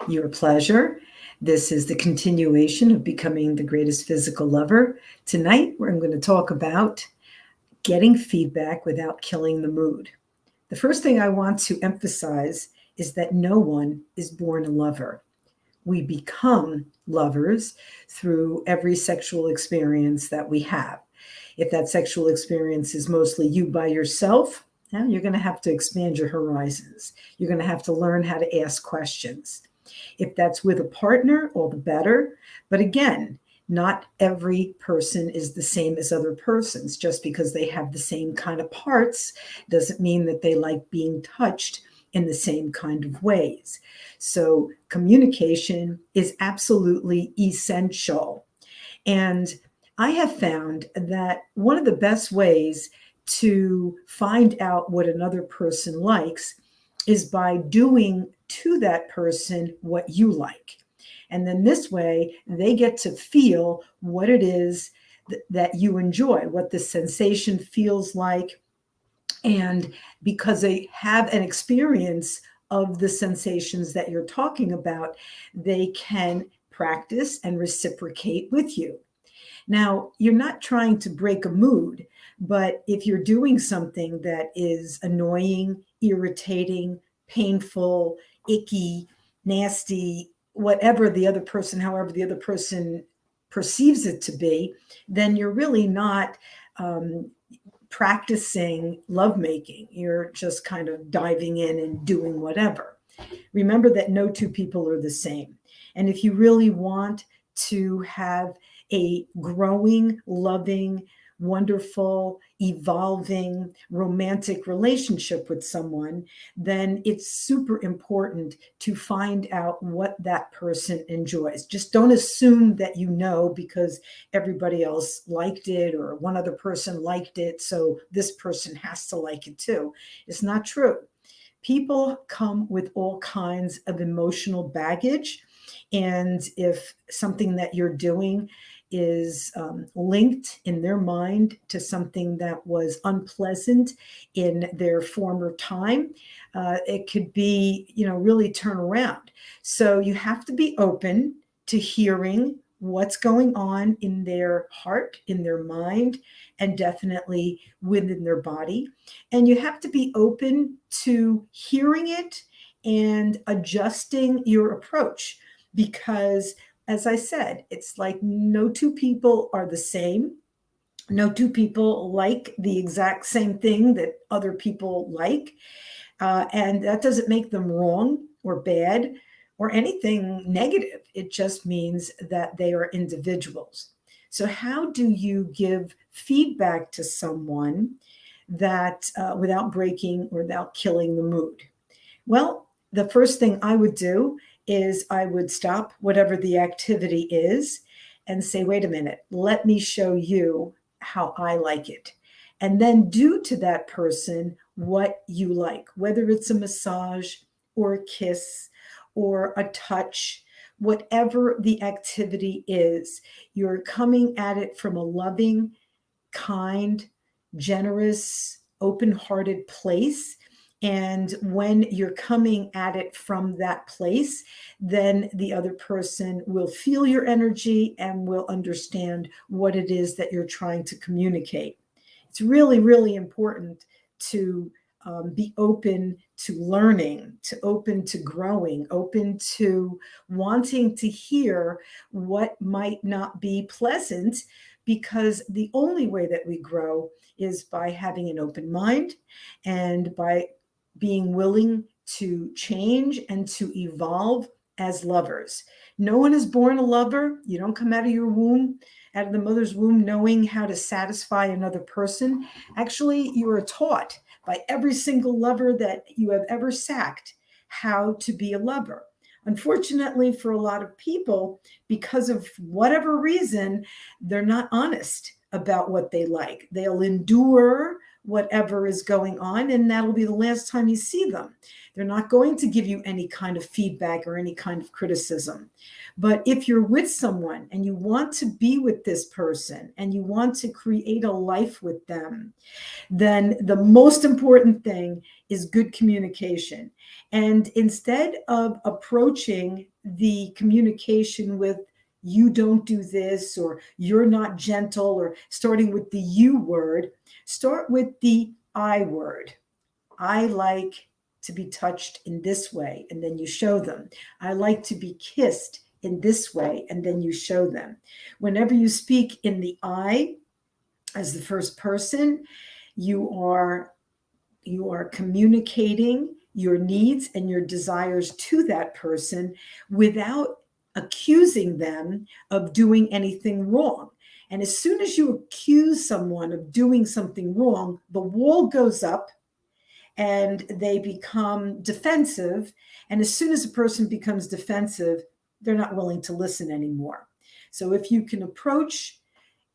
Your pleasure. This is the continuation of becoming the greatest physical lover. Tonight, I'm going to talk about getting feedback without killing the mood. The first thing I want to emphasize is that no one is born a lover. We become lovers through every sexual experience that we have. If that sexual experience is mostly you by yourself, you're going to have to expand your horizons. You're going to have to learn how to ask questions. If that's with a partner, all the better. But again, not every person is the same as other persons. Just because they have the same kind of parts doesn't mean that they like being touched in the same kind of ways. So communication is absolutely essential. And I have found that one of the best ways to find out what another person likes is by doing to that person what you like. And then this way, they get to feel what it is that you enjoy, what the sensation feels like. And because they have an experience of the sensations that you're talking about, they can practice and reciprocate with you. Now, you're not trying to break a mood, but if you're doing something that is annoying, irritating, painful, icky, nasty, whatever the other person, however the other person perceives it to be, then you're really not practicing lovemaking. You're just kind of diving in and doing whatever. Remember that no two people are the same. And if you really want to have a growing, loving, wonderful, evolving, romantic relationship with someone, then it's super important to find out what that person enjoys. Just don't assume that you know because everybody else liked it or one other person liked it, so this person has to like it too. It's not true. People come with all kinds of emotional baggage. And if something that you're doing is linked in their mind to something that was unpleasant in their former time, it could be, really turn around. So you have to be open to hearing what's going on in their heart, in their mind, and definitely within their body. And you have to be open to hearing it and adjusting your approach because, as I said, it's like no two people are the same. No two people like the exact same thing that other people like. And that doesn't make them wrong or bad or anything negative. It just means that they are individuals. So, how do you give feedback to someone that without breaking or without killing the mood? Well, the first thing I would do is I would stop whatever the activity is and say, wait a minute, let me show you how I like it. And then do to that person what you like, whether it's a massage or a kiss or a touch, whatever the activity is, you're coming at it from a loving, kind, generous, open hearted place. And when you're coming at it from that place, then the other person will feel your energy and will understand what it is that you're trying to communicate. It's really, really important to be open to learning, to open to growing, open to wanting to hear what might not be pleasant, because the only way that we grow is by having an open mind and by being willing to change and to evolve as lovers. No one is born a lover. You don't come out of your womb, out of the mother's womb, knowing how to satisfy another person. Actually, you are taught by every single lover that you have ever sacked how to be a lover. Unfortunately, for a lot of people, because of whatever reason, they're not honest about what they like. They'll endure whatever is going on, and that'll be the last time you see them. They're not going to give you any kind of feedback or any kind of criticism. But if you're with someone and you want to be with this person and you want to create a life with them, then the most important thing is good communication. And instead of approaching the communication with, you don't do this, or you're not gentle, or starting with the you word, start with the I word. I like to be touched in this way, and then you show them. I like to be kissed in this way, and then you show them. Whenever you speak in the I as the first person, you are communicating your needs and your desires to that person without accusing them of doing anything wrong. And as soon as you accuse someone of doing something wrong, the wall goes up and they become defensive. And as soon as a person becomes defensive, they're not willing to listen anymore. So if you can approach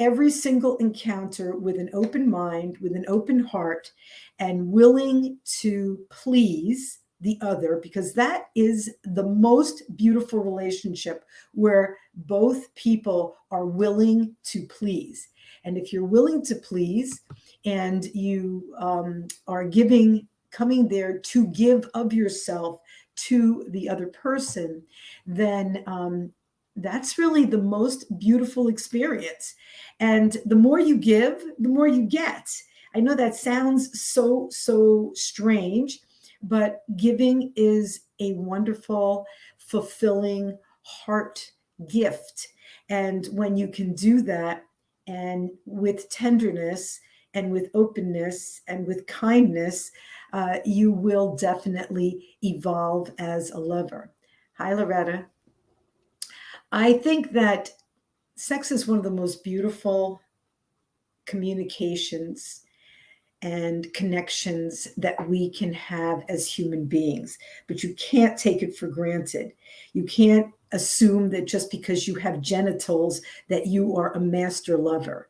every single encounter with an open mind, with an open heart, and willing to please the other, because that is the most beautiful relationship, where both people are willing to please. And if you're willing to please and you are coming there to give of yourself to the other person, then that's really the most beautiful experience. And the more you give, the more you get. I know that sounds so strange, but giving is a wonderful, fulfilling heart gift. And when you can do that, and with tenderness and with openness and with kindness, you will definitely evolve as a lover. Hi, Loretta. I think that sex is one of the most beautiful communications and connections that we can have as human beings, but you can't take it for granted. You can't assume that just because you have genitals that you are a master lover.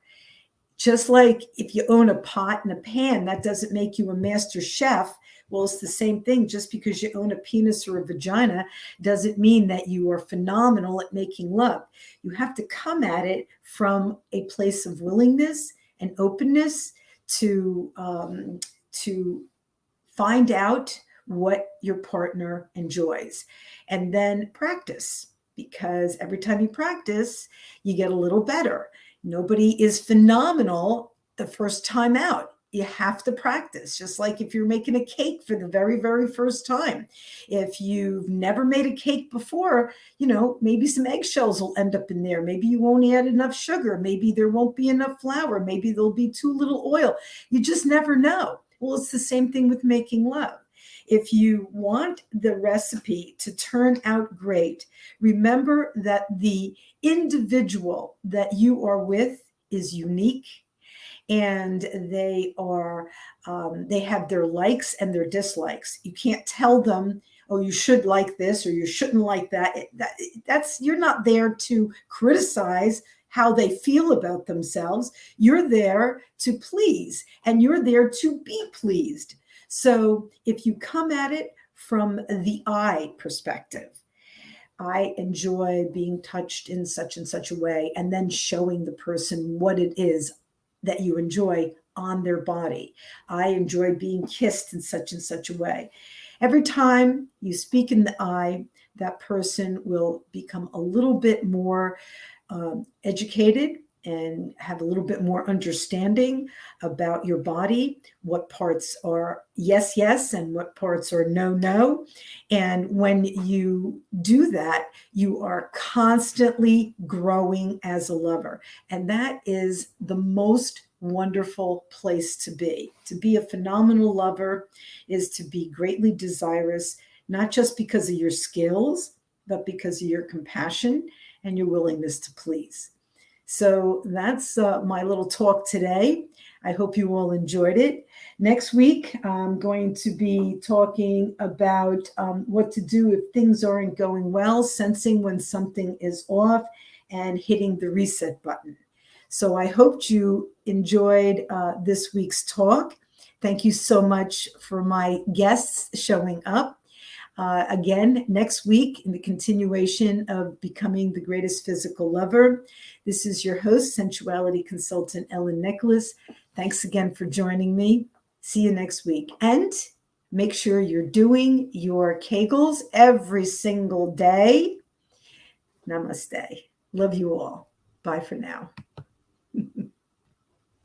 Just like if you own a pot and a pan, that doesn't make you a master chef. Well, it's the same thing. Just because you own a penis or a vagina doesn't mean that you are phenomenal at making love. You have to come at it from a place of willingness and openness to find out what your partner enjoys, and then practice, because every time you practice, you get a little better. Nobody is phenomenal the first time out. You have to practice, just like if you're making a cake for the very, very first time. If you've never made a cake before, maybe some eggshells will end up in there. Maybe you won't add enough sugar. Maybe there won't be enough flour. Maybe there'll be too little oil. You just never know. Well, it's the same thing with making love. If you want the recipe to turn out great, remember that the individual that you are with is unique, and they have their likes and their dislikes. You can't tell them, oh, you should like this or you shouldn't like that. You're not there to criticize how they feel about themselves. You're there to please, and you're there to be pleased. So if you come at it from the I perspective, I enjoy being touched in such and such a way, and then showing the person what it is that you enjoy on their body. I enjoy being kissed in such and such a way. Every time you speak in the I, that person will become a little bit more educated and have a little bit more understanding about your body, what parts are yes, yes, and what parts are no, no. And when you do that, you are constantly growing as a lover. And that is the most wonderful place to be. To be a phenomenal lover is to be greatly desirous, not just because of your skills, but because of your compassion and your willingness to please. So that's my little talk today. I hope you all enjoyed it. Next week, I'm going to be talking about what to do if things aren't going well, sensing when something is off, and hitting the reset button. So I hope you enjoyed this week's talk. Thank you so much for my guests showing up. Again, next week, in the continuation of Becoming the Greatest Physical Lover, this is your host, sensuality consultant Ellen Nicholas. Thanks again for joining me. See you next week. And make sure you're doing your Kegels every single day. Namaste. Love you all. Bye for now.